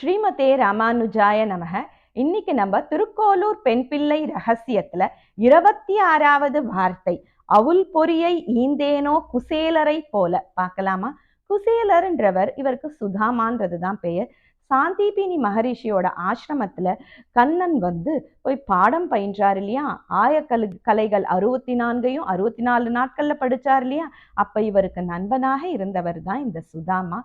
ஸ்ரீமதே ராமானுஜாய நமக. இன்னைக்கு நம்ம திருக்கோளூர் பெண் பிள்ளை ரகசியத்துல 26வது வார்த்தை அவுல் பொரியை ஈந்தேனோ குசேலரை போல பார்க்கலாமா? குசேலர்ன்றவர் இவருக்கு சுதாமான்றதுதான் பெயர். சாந்தீபினி மகரிஷியோட ஆசிரமத்துல கண்ணன் போய் பாடம் பயின்றார் இல்லையா? கலைகள் 64யும் 64 நாட்கள்ல படிச்சார் இல்லையா? அப்ப இவருக்கு நண்பனாக இருந்தவர் தான் இந்த சுதாமா.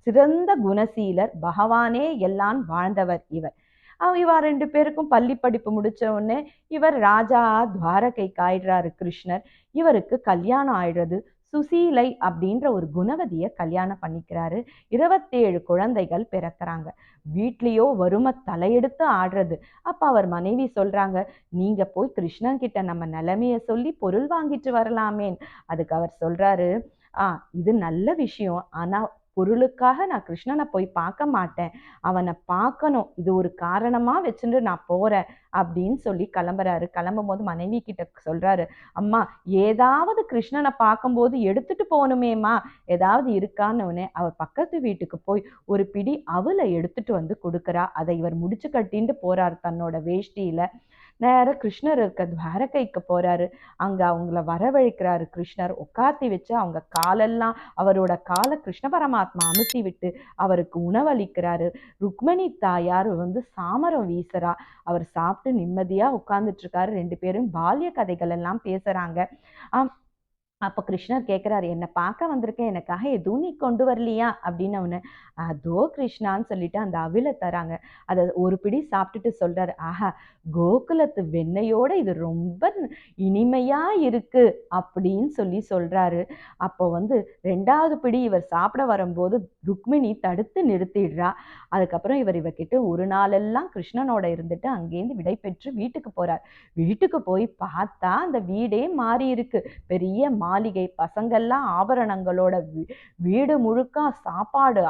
சிறந்த குணசீலர், பகவானே எல்லாம் வாழ்ந்தவர் இவர். இவர் 2 பேருக்கும் பள்ளி படிப்பு முடிச்ச உடனே இவர் ராஜா துவாரகைக்கு ஆயிடுறாரு கிருஷ்ணர். இவருக்கு கல்யாணம் ஆயிடுறது. சுசீலை அப்படின்ற ஒரு குணவதிய கல்யாணம் பண்ணிக்கிறாரு. 27 குழந்தைகள் பிறக்கிறாங்க. வீட்லயோ வறுமை தலையெடுத்து ஆடுறது. அப்ப அவர் மனைவி சொல்றாங்க, நீங்க போய் கிருஷ்ணன் கிட்ட நம்ம நிலைமைய சொல்லி பொருள் வாங்கிட்டு வரலாமேன். அதுக்கு அவர் சொல்றாரு, இது நல்ல விஷயம், ஆனா பொருளுக்காக நான் கிருஷ்ணனை போய் பார்க்க மாட்டேன், அவனை பார்க்கணும், இது ஒரு காரணமா வச்சுட்டு நான் போறேன் அப்படின்னு சொல்லி கிளம்புறாரு. கிளம்பும் போது மனைவி கிட்ட சொல்றாரு, அம்மா ஏதாவது கிருஷ்ணனை பார்க்கும்போது எடுத்துட்டு போகணுமேம்மா, ஏதாவது இருக்கான்னு. அவர் பக்கத்து வீட்டுக்கு போய் ஒரு பிடி அவலை எடுத்துட்டு வந்து கொடுக்குறா. அதை இவர் முடிச்சு கட்டின்ட்டு போறாரு தன்னோட வேஷ்டியில. நேர கிருஷ்ணர் இருக்க துவாரகைக்கு போறாரு. அங்க அவங்கள வரவழைக்கிறாரு கிருஷ்ணர். உட்காத்தி வச்சு அவங்க காலெல்லாம் அவரோட காலை கிருஷ்ண பரமாத்மா அமுத்தி விட்டு அவருக்கு உணவளிக்கிறாரு. ருக்மணி தாயார் சாமரம் வீசுறா. அவர் சாப்பிட்டு நிம்மதியா உட்கார்ந்துட்டு இருக்காரு. 2 பேரும் பால்ய கதைகள் எல்லாம் பேசுறாங்க. அப்ப கிருஷ்ணர் கேட்கிறாரு, என்னை பார்க்க வந்திருக்கேன், எனக்காக எதுவும் நீ கொண்டு வரலையா அப்படின்னு. அவனு அதோ கிருஷ்ணான்னு சொல்லிட்டு அந்த அவில தராங்க. அதை ஒரு பிடி சாப்பிட்டுட்டு சொல்றாரு, ஆஹா, கோகுலத்து வெண்ணையோட இது ரொம்ப இனிமையா இருக்கு அப்படின்னு சொல்றாரு. அப்போ 2வது பிடி இவர் சாப்பிட வரும்போது ருக்மிணி தடுத்து நிறுத்திடுறா. அதுக்கப்புறம் இவர்கிட்ட ஒரு நாளெல்லாம் கிருஷ்ணனோட இருந்துட்டு அங்கேருந்து விடை பெற்று வீட்டுக்கு போறார். வீட்டுக்கு போய் பார்த்தா அந்த வீடே மாறி இருக்கு. பெரிய மாளிகை, பசங்கள்லாம் ஆபரணங்களோட, வீடு முழுக்க சாப்பாடு,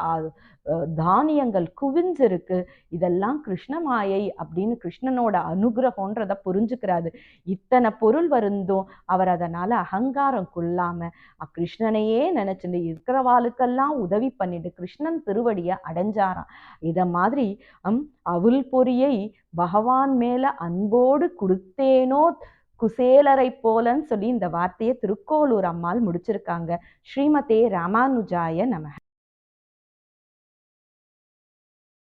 தானியங்கள் குவிஞ்சிருக்கு. இதெல்லாம் கிருஷ்ண மாயை அப்படின்னு கிருஷ்ணனோட அனுகிரகம்ன்றத புரிஞ்சுக்கிறாரு. இத்தனை பொருள் வருந்தும் அவர் அதனால அகங்காரம் கொள்ளாம கிருஷ்ணனையே நினைச்சுட்டு இருக்கிறவாளுக்கெல்லாம் உதவி பண்ணிட்டு கிருஷ்ணன் திருவடியை அடைஞ்சாராம். இத மாதிரி அவுல் பொரியை பகவான் மேல அன்போடு கொடுத்தேனோ குசேலரை போலன்னு சொல்லி இந்த வார்த்தையை திருக்கோளூர் அம்மாள் முடிச்சிருக்காங்க. ஸ்ரீமதே ராமானுஜாய நமக.